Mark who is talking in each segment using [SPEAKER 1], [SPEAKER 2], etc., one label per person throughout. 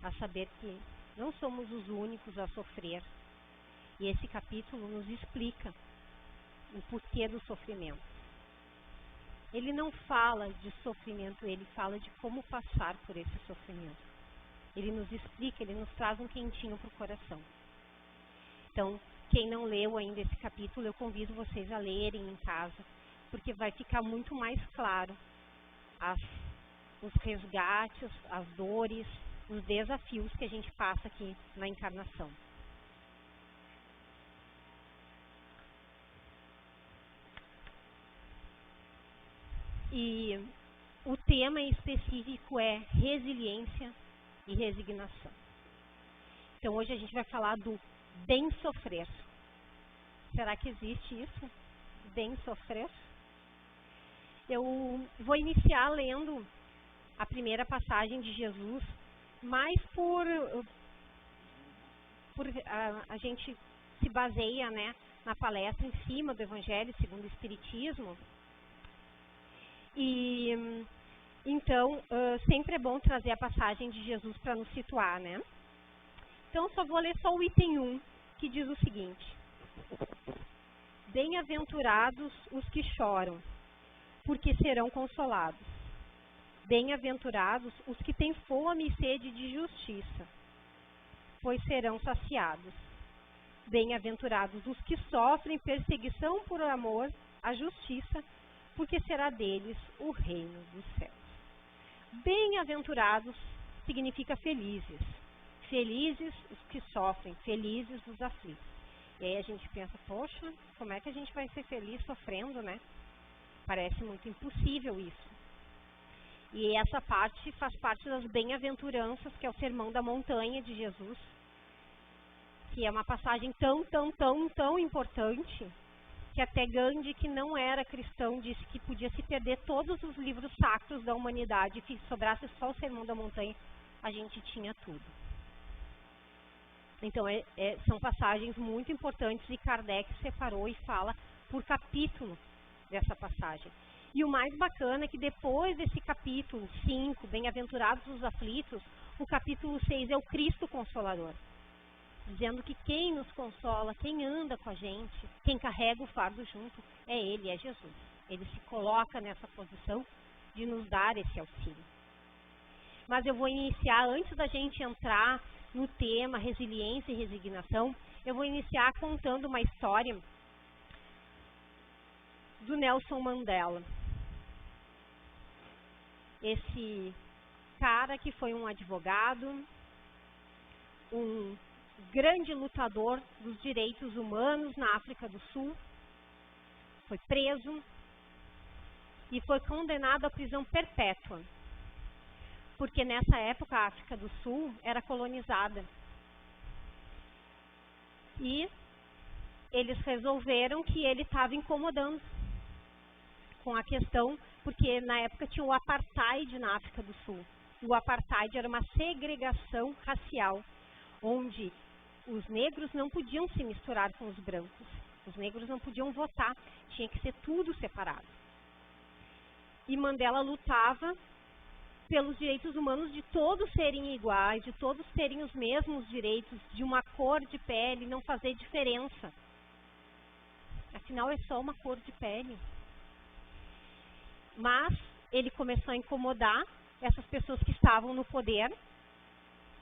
[SPEAKER 1] a saber que não somos os únicos a sofrer. E esse capítulo nos explica o porquê do sofrimento. Ele não fala de sofrimento, ele fala de como passar por esse sofrimento. Ele nos explica, ele nos traz um quentinho para o coração. Então, quem não leu ainda esse capítulo, eu convido vocês a lerem em casa, porque vai ficar muito mais claro os resgates, as dores, os desafios que a gente passa aqui na encarnação. E o tema específico é resiliência e resignação. Então hoje a gente vai falar do bem sofrer. Será que existe isso? Bem sofrer? Eu vou iniciar lendo a primeira passagem de Jesus, mas a gente se baseia, né, na palestra em cima do Evangelho segundo o Espiritismo. E então, sempre é bom trazer a passagem de Jesus para nos situar, né? Então, só vou ler só o item 1, que diz o seguinte: Bem-aventurados os que choram, porque serão consolados. Bem-aventurados os que têm fome e sede de justiça, pois serão saciados. Bem-aventurados os que sofrem perseguição por amor à justiça, porque será deles o reino dos céus. Bem-aventurados significa felizes. Felizes os que sofrem, felizes os aflitos. E aí a gente pensa, poxa, como é que a gente vai ser feliz sofrendo, né? Parece muito impossível isso. E essa parte faz parte das bem-aventuranças, que é o Sermão da Montanha de Jesus, que é uma passagem tão importante, que até Gandhi, que não era cristão, disse que podia se perder todos os livros sacros da humanidade, e se sobrasse só o Sermão da Montanha, a gente tinha tudo. Então, são passagens muito importantes, e Kardec separou e fala por capítulo dessa passagem. E o mais bacana é que depois desse capítulo 5, Bem-aventurados os aflitos, o capítulo 6 é o Cristo Consolador, dizendo que quem nos consola, quem anda com a gente, quem carrega o fardo junto, é Ele, é Jesus. Ele se coloca nessa posição de nos dar esse auxílio. Mas eu vou iniciar, antes da gente entrar no tema resiliência e resignação, eu vou iniciar contando uma história do Nelson Mandela. Esse cara que foi um advogado, um grande lutador dos direitos humanos na África do Sul, foi preso e foi condenado à prisão perpétua, porque nessa época a África do Sul era colonizada. E eles resolveram que ele estava incomodando com a questão, porque na época tinha o apartheid na África do Sul. O apartheid era uma segregação racial, onde os negros não podiam se misturar com os brancos. Os negros não podiam votar, tinha que ser tudo separado. E Mandela lutava pelos direitos humanos de todos serem iguais, de todos terem os mesmos direitos, de uma cor de pele não fazer diferença. Afinal, é só uma cor de pele. Mas ele começou a incomodar essas pessoas que estavam no poder,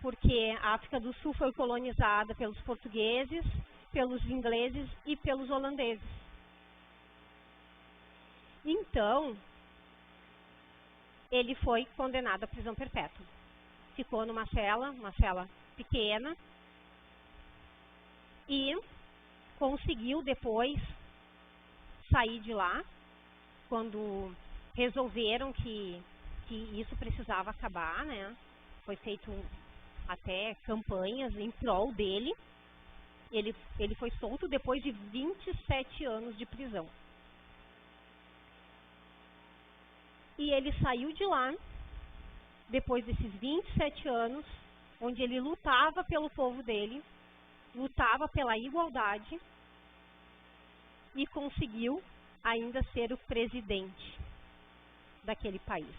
[SPEAKER 1] porque a África do Sul foi colonizada pelos portugueses, pelos ingleses e pelos holandeses. Então, ele foi condenado à prisão perpétua. Ficou numa cela, uma cela pequena, e conseguiu depois sair de lá, quando resolveram que isso precisava acabar, né? Foi feito até campanhas em prol dele. Ele foi solto depois de 27 anos de prisão. E ele saiu de lá, depois desses 27 anos, onde ele lutava pelo povo dele, lutava pela igualdade, e conseguiu ainda ser o presidente daquele país.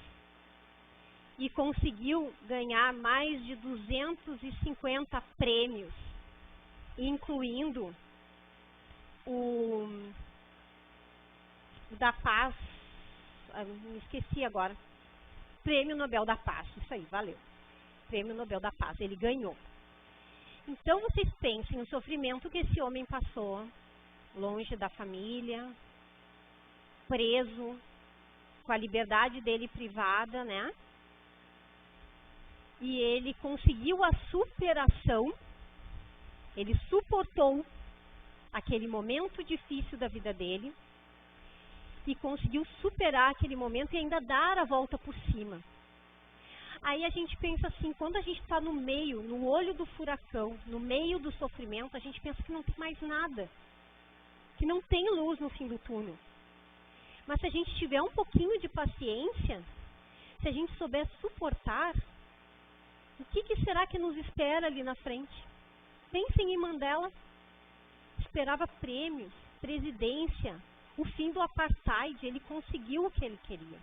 [SPEAKER 1] e conseguiu ganhar mais de 250 prêmios, incluindo o da Paz, me esqueci agora, Prêmio Nobel da Paz, isso aí, valeu, Prêmio Nobel da Paz, ele ganhou. Então vocês pensem no sofrimento que esse homem passou, longe da família, preso, com a liberdade dele privada, né? E ele conseguiu a superação, ele suportou aquele momento difícil da vida dele e conseguiu superar aquele momento e ainda dar a volta por cima. Aí a gente pensa assim, quando a gente está no meio, no olho do furacão, no meio do sofrimento, a gente pensa que não tem mais nada, que não tem luz no fim do túnel. Mas se a gente tiver um pouquinho de paciência, se a gente souber suportar, o que será que nos espera ali na frente? Pensem em Mandela, esperava prêmios, presidência, o fim do apartheid, ele conseguiu o que ele queria.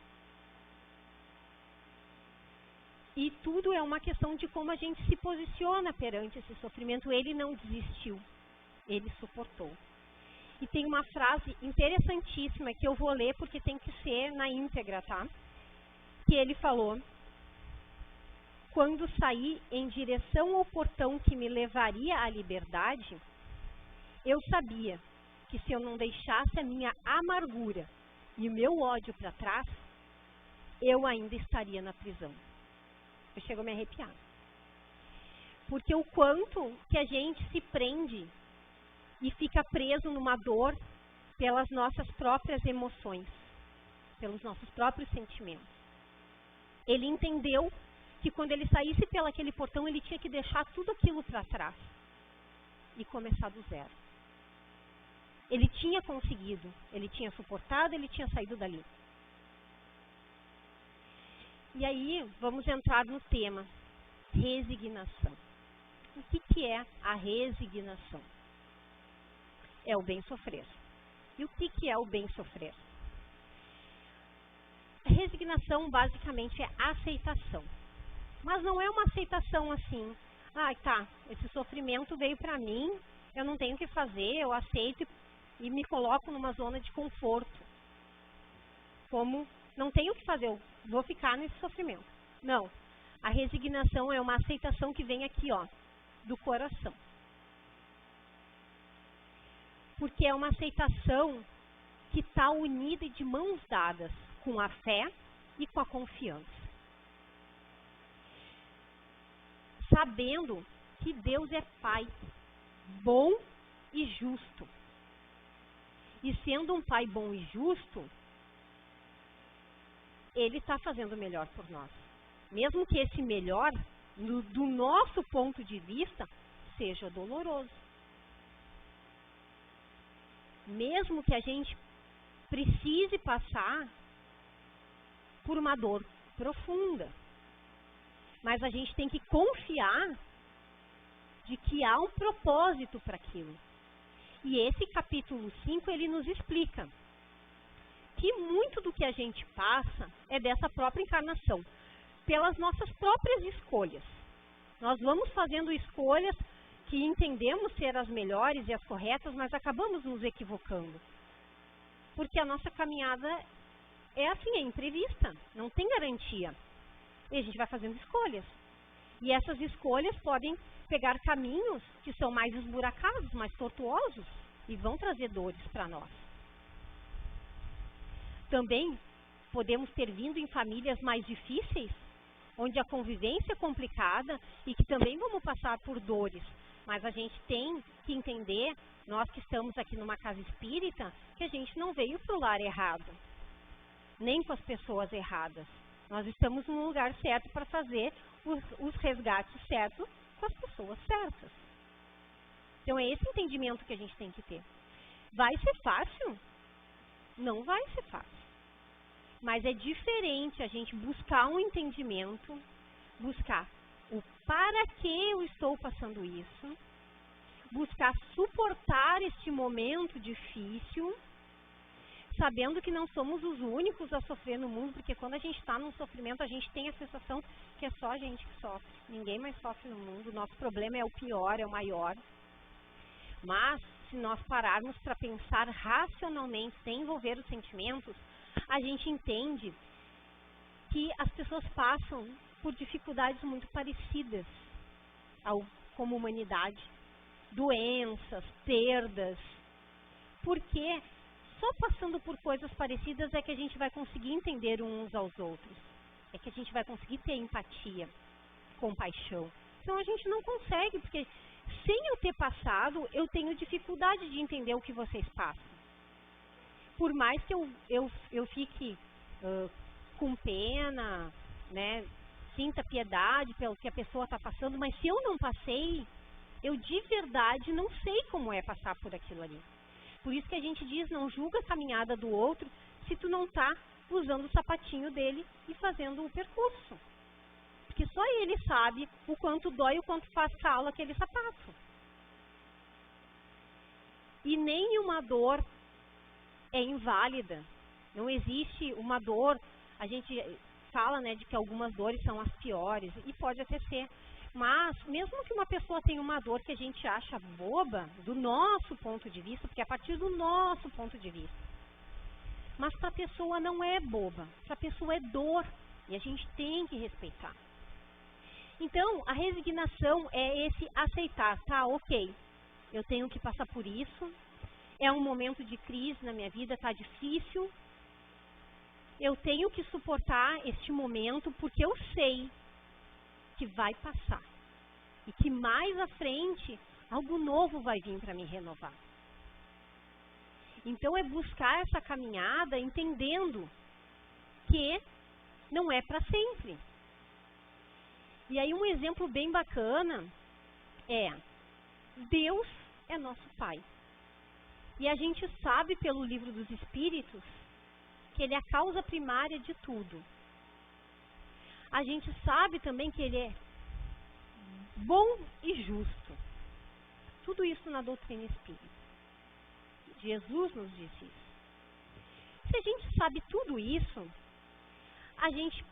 [SPEAKER 1] E tudo é uma questão de como a gente se posiciona perante esse sofrimento. Ele não desistiu, ele suportou. E tem uma frase interessantíssima que eu vou ler porque tem que ser na íntegra, tá? Que ele falou: quando saí em direção ao portão que me levaria à liberdade, eu sabia que se eu não deixasse a minha amargura e o meu ódio para trás, eu ainda estaria na prisão. Eu chego a me arrepiar. Porque o quanto que a gente se prende e fica preso numa dor pelas nossas próprias emoções, pelos nossos próprios sentimentos. Ele entendeu que quando ele saísse pelaquele portão, ele tinha que deixar tudo aquilo para trás e começar do zero. Ele tinha conseguido, ele tinha suportado, ele tinha saído dali. E aí, vamos entrar no tema, resignação. O que é a resignação? É o bem sofrer. E o que é o bem sofrer? A resignação, basicamente, é aceitação. Mas não é uma aceitação assim, tá, esse sofrimento veio para mim, eu não tenho o que fazer, eu aceito e me coloco numa zona de conforto. Como não tenho o que fazer, eu vou ficar nesse sofrimento. Não, a resignação é uma aceitação que vem aqui, ó, do coração. Porque é uma aceitação que está unida e de mãos dadas com a fé e com a confiança. Sabendo que Deus é Pai, bom e justo. E sendo um Pai bom e justo, Ele está fazendo o melhor por nós. Mesmo que esse melhor, do nosso ponto de vista, seja doloroso. Mesmo que a gente precise passar por uma dor profunda. Mas a gente tem que confiar de que há um propósito para aquilo. E esse capítulo 5, ele nos explica que muito do que a gente passa é dessa própria encarnação, pelas nossas próprias escolhas. Nós vamos fazendo escolhas que entendemos ser as melhores e as corretas, mas acabamos nos equivocando. Porque a nossa caminhada é assim, é imprevista, não tem garantia. E a gente vai fazendo escolhas. E essas escolhas podem pegar caminhos que são mais esburacados, mais tortuosos, e vão trazer dores para nós. Também podemos ter vindo em famílias mais difíceis, onde a convivência é complicada e que também vamos passar por dores. Mas a gente tem que entender, nós que estamos aqui numa casa espírita, que a gente não veio para o lar errado, nem com as pessoas erradas. Nós estamos no lugar certo para fazer os resgates certos com as pessoas certas. Então é esse entendimento que a gente tem que ter. Vai ser fácil? Não vai ser fácil. Mas é diferente a gente buscar um entendimento, buscar o para que eu estou passando isso, buscar suportar este momento difícil, sabendo que não somos os únicos a sofrer no mundo, porque quando a gente está num sofrimento, a gente tem a sensação que é só a gente que sofre. Ninguém mais sofre no mundo, o nosso problema é o pior, é o maior. Mas, se nós pararmos para pensar racionalmente, sem envolver os sentimentos, a gente entende que as pessoas passam por dificuldades muito parecidas como humanidade. Doenças, perdas. Porque só passando por coisas parecidas é que a gente vai conseguir entender uns aos outros. É que a gente vai conseguir ter empatia, compaixão. Então a gente não consegue, porque sem eu ter passado, eu tenho dificuldade de entender o que vocês passam. Por mais que eu fique com pena, né, sinta piedade pelo que a pessoa está passando, mas se eu não passei, eu de verdade não sei como é passar por aquilo ali. Por isso que a gente diz, não julga a caminhada do outro se tu não está usando o sapatinho dele e fazendo o percurso. Porque só ele sabe o quanto dói, o quanto faz calo aquele sapato. E nenhuma dor é inválida. Não existe uma dor, a gente fala, né, de que algumas dores são as piores, e pode até ser. Mas, mesmo que uma pessoa tenha uma dor que a gente acha boba, do nosso ponto de vista, porque é a partir do nosso ponto de vista, mas para a pessoa não é boba, para a pessoa é dor, e a gente tem que respeitar. Então, a resignação é esse aceitar, tá, ok, eu tenho que passar por isso, é um momento de crise na minha vida, tá difícil, eu tenho que suportar este momento porque eu sei que vai passar. E que mais à frente, algo novo vai vir para me renovar. Então é buscar essa caminhada entendendo que não é para sempre. E aí um exemplo bem bacana é, Deus é nosso Pai. E a gente sabe pelo livro dos Espíritos que Ele é a causa primária de tudo. A gente sabe também que Ele é bom e justo. Tudo isso na doutrina espírita. Jesus nos disse isso. Se a gente sabe tudo isso, a gente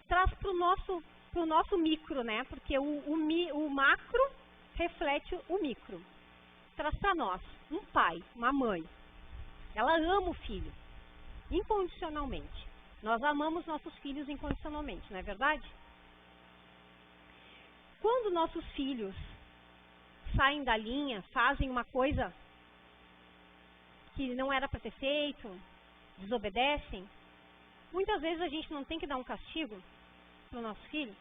[SPEAKER 1] traz para o nosso micro, né? Porque o macro reflete o micro. Traz para nós um pai, uma mãe. Ela ama o filho, incondicionalmente. Nós amamos nossos filhos incondicionalmente, não é verdade? Quando nossos filhos saem da linha, fazem uma coisa que não era para ter feito, desobedecem, muitas vezes a gente não tem que dar um castigo para o nosso filho?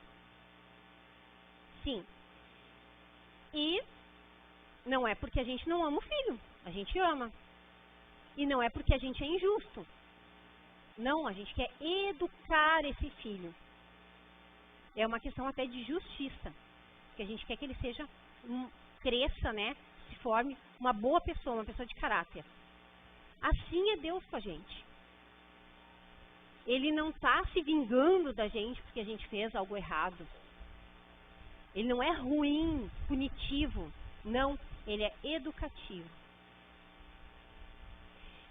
[SPEAKER 1] Sim. E não é porque a gente não ama o filho, a gente ama. E não é porque a gente é injusto. Não, a gente quer educar esse filho. É uma questão até de justiça. Porque a gente quer que ele cresça, né? Se forme uma boa pessoa, uma pessoa de caráter. Assim é Deus com a gente. Ele não está se vingando da gente porque a gente fez algo errado. Ele não é ruim, punitivo. Não, ele é educativo.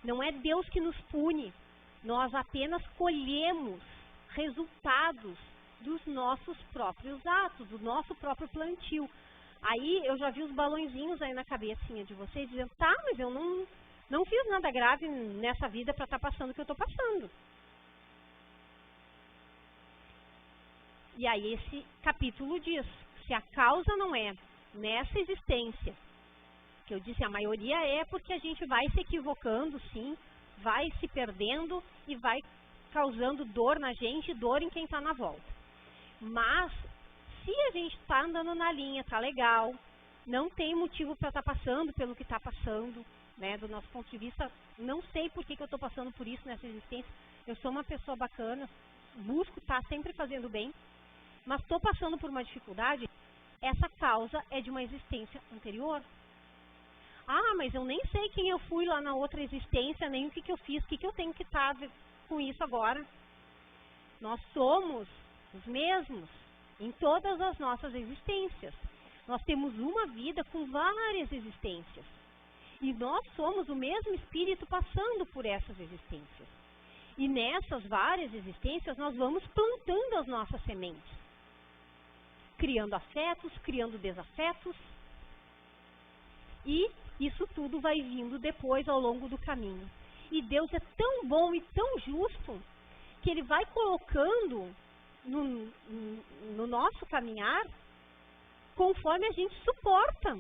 [SPEAKER 1] Não é Deus que nos pune. Nós apenas colhemos resultados dos nossos próprios atos, do nosso próprio plantio. Aí eu já vi os balõezinhos aí na cabecinha de vocês dizendo, tá, mas eu não fiz nada grave nessa vida para estar passando o que eu estou passando. E aí esse capítulo diz, se a causa não é nessa existência, que eu disse a maioria é porque a gente vai se equivocando, sim, vai se perdendo e vai causando dor na gente, dor em quem está na volta. Mas, se a gente está andando na linha, está legal, não tem motivo para estar passando pelo que está passando, né? Do nosso ponto de vista, não sei por que eu estou passando por isso nessa existência. Eu sou uma pessoa bacana, busco estar sempre fazendo bem, mas estou passando por uma dificuldade, essa causa é de uma existência anterior. Ah, mas eu nem sei quem eu fui lá na outra existência, nem o que eu fiz, o que eu tenho que estar com isso agora. Nós somos os mesmos em todas as nossas existências. Nós temos uma vida com várias existências. E nós somos o mesmo espírito passando por essas existências. E nessas várias existências nós vamos plantando as nossas sementes. Criando afetos, criando desafetos. E isso tudo vai vindo depois ao longo do caminho. E Deus é tão bom e tão justo que Ele vai colocando no nosso caminhar conforme a gente suporta